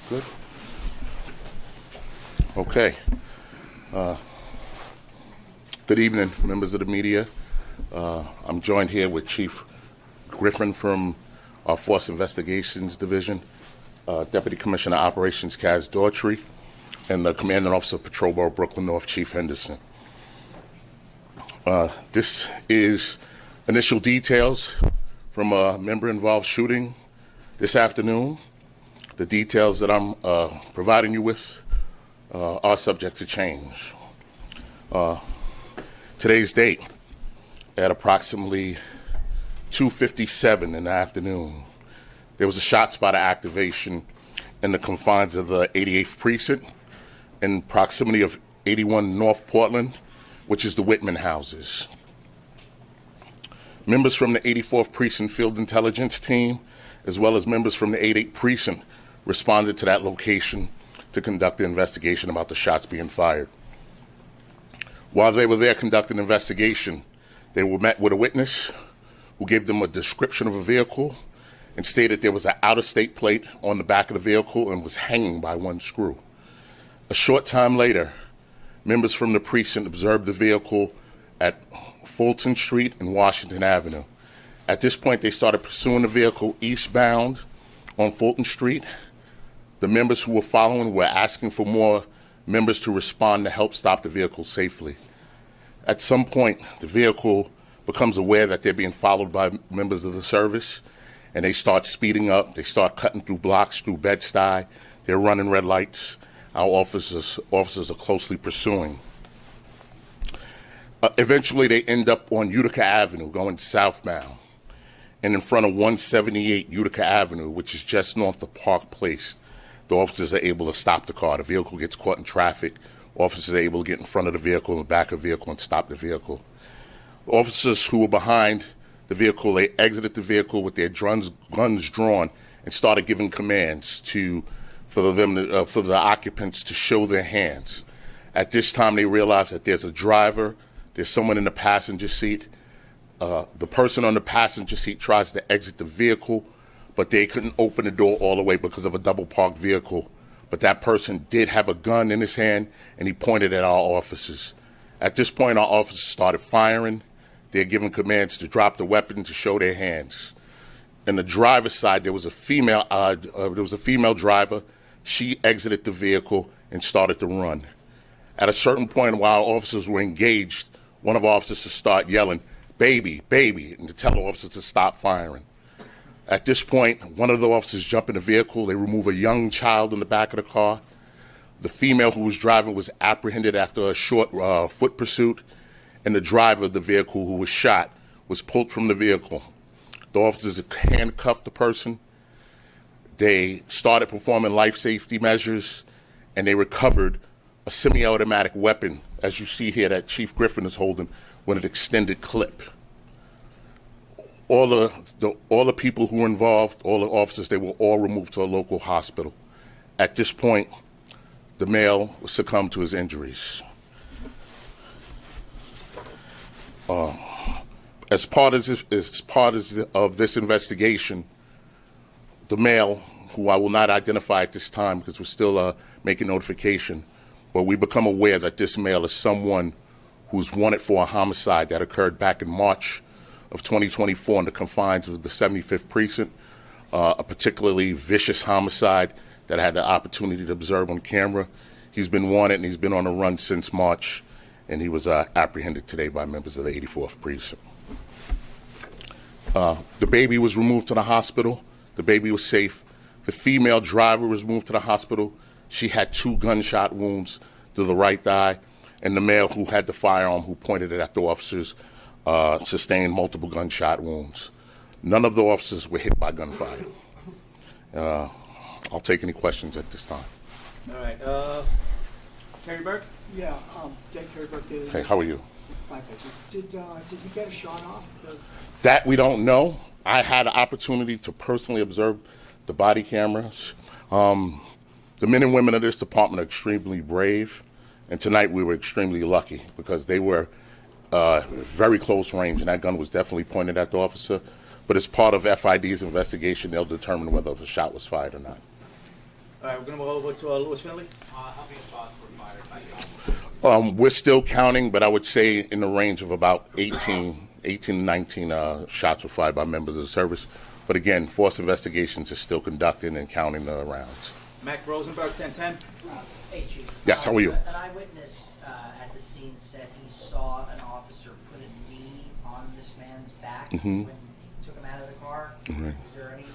Good. Okay. Good evening, members of the media. I'm joined here with Chief Griffin from our Force Investigations Division, Deputy Commissioner Operations Kaz Daughtry, and the Commanding Officer of Patrol Bureau Brooklyn North, Chief Henderson. This is initial details from a member-involved shooting this afternoon. The details that I'm providing you with are subject to change. Today's date, at approximately 2:57 in the afternoon, there was a shot spotter activation in the confines of the 88th Precinct in proximity of 81 North Portland, which is the Whitman houses. Members from the 84th Precinct Field Intelligence Team, as well as members from the 88th Precinct, responded to that location to conduct the investigation about the shots being fired. While they were there conducting an investigation, they were met with a witness who gave them a description of a vehicle and stated there was an out-of-state plate on the back of the vehicle and was hanging by one screw. A short time later, members from the precinct observed the vehicle at Fulton Street and Washington Avenue. At this point, they started pursuing the vehicle eastbound on Fulton Street. The members who were following were asking for more members to respond to help stop the vehicle safely. At some point, the vehicle becomes aware that they're being followed by members of the service, and they start speeding up. They start cutting through blocks, through Bed-Stuy. They're running red lights. Our officers are closely pursuing. Eventually, they end up on Utica Avenue, going southbound, and in front of 178 Utica Avenue, which is just north of Park Place. The officers are able to stop the car. The vehicle gets caught in traffic. Officers are able to get in front of the vehicle, in the back of the vehicle, and stop the vehicle. Officers who were behind the vehicle, they exited the vehicle with their guns drawn and started giving commands for the occupants to show their hands. At this time, they realized that there's a driver, there's someone in the passenger seat. The person on the passenger seat tries to exit the vehicle, but they couldn't open the door all the way because of a double-parked vehicle. But that person did have a gun in his hand, and he pointed at our officers. At this point, our officers started firing. They're giving commands to drop the weapon to show their hands. On the driver's side, there was a female driver. She exited the vehicle and started to run. At a certain point, while our officers were engaged, one of our officers started yelling, "Baby, baby," and to tell the officers to stop firing. At this point, one of the officers jumped in the vehicle. They remove a young child in the back of the car. The female who was driving was apprehended after a short foot pursuit, and the driver of the vehicle who was shot was pulled from the vehicle. The officers handcuffed the person. They started performing life safety measures, and they recovered a semi-automatic weapon, as you see here, that Chief Griffin is holding, with an extended clip. All the people who were involved, all the officers, they were all removed to a local hospital. At this point, the male succumbed to his injuries. As part of this investigation, the male, who I will not identify at this time because we're still making notification, but we become aware that this male is someone who's wanted for a homicide that occurred back in March of 2024 in the confines of the 75th Precinct, a particularly vicious homicide that I had the opportunity to observe on camera. He's been wanted and he's been on the run since March, and he was apprehended today by members of the 84th Precinct. The baby was removed to the hospital. The baby was safe. The female driver was moved to the hospital. She had 2 gunshot wounds to the right thigh, and the male who had the firearm, who pointed it at the officers, sustained multiple gunshot wounds. None of the officers were hit by gunfire. I'll take any questions at this time. All right. Kerry Burke? Yeah, Kerry Burke. Hey, how are you? Fine, thank you. Did you get a shot off? That we don't know. I had an opportunity to personally observe the body cameras. The men and women of this department are extremely brave, and tonight we were extremely lucky because they were very close range, and that gun was definitely pointed at the officer. But as part of FID's investigation, they'll determine whether the shot was fired or not. All right, we're gonna go over to Lewis Finley. How many shots were fired by the officer? We're still counting, but I would say in the range of about 18 to 19 shots were fired by members of the service. But again, force investigations is still conducting and counting the rounds. Mac Rosenberg, 1010. Hey, Chief. Yes, how are you? An eyewitness at the scene said he saw an officer put a knee on this man's back when he took him out of the car. Is there any...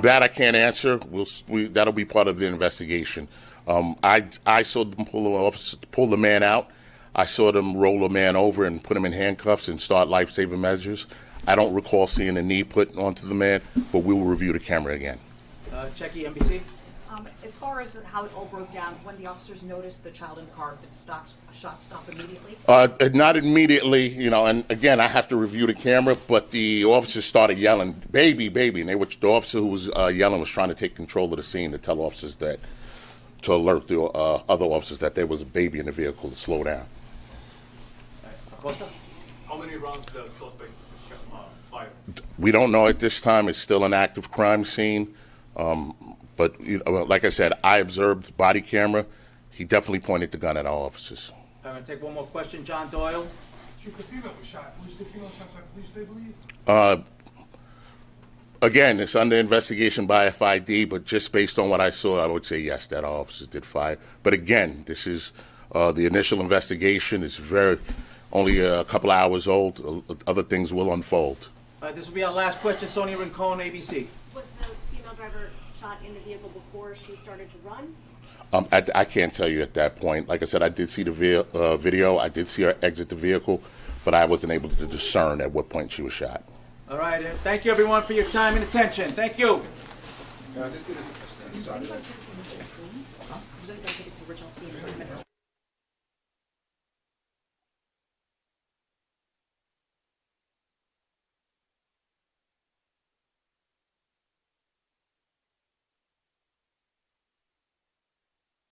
That I can't answer. That'll be part of the investigation. I saw them pull the man out. I saw them roll the man over and put him in handcuffs and start life-saving measures. I don't recall seeing a knee put onto the man, but we will review the camera again. Checky, NBC. As far as how it all broke down, when the officers noticed the child in the car, did shots stop immediately? Not immediately, and again, I have to review the camera, but the officers started yelling, "Baby, baby," and the officer who was yelling was trying to take control of the scene to tell officers to alert the other officers that there was a baby in the vehicle to slow down. Acosta. How many rounds did the suspect fire? We don't know at this time. It's still an active crime scene. But like I said, I observed body camera. He definitely pointed the gun at our officers. I'm going to take one more question. John Doyle. Chief, the female was shot. Was the female shot by police, they believe? Again, it's under investigation by FID, but just based on what I saw, I would say yes, that our officers did fire. But again, this is the initial investigation. It's only a couple hours old. Other things will unfold. This will be our last question. Sonia Rincon, ABC. Was the female driver shot in the vehicle before she started to run? I can't tell you at that point. Like I said, I did see the video. I did see her exit the vehicle, but I wasn't able to discern at what point she was shot. All right. Thank you, everyone, for your time and attention. Thank you. Was anybody taking the original scene? Was anybody taking the original scene?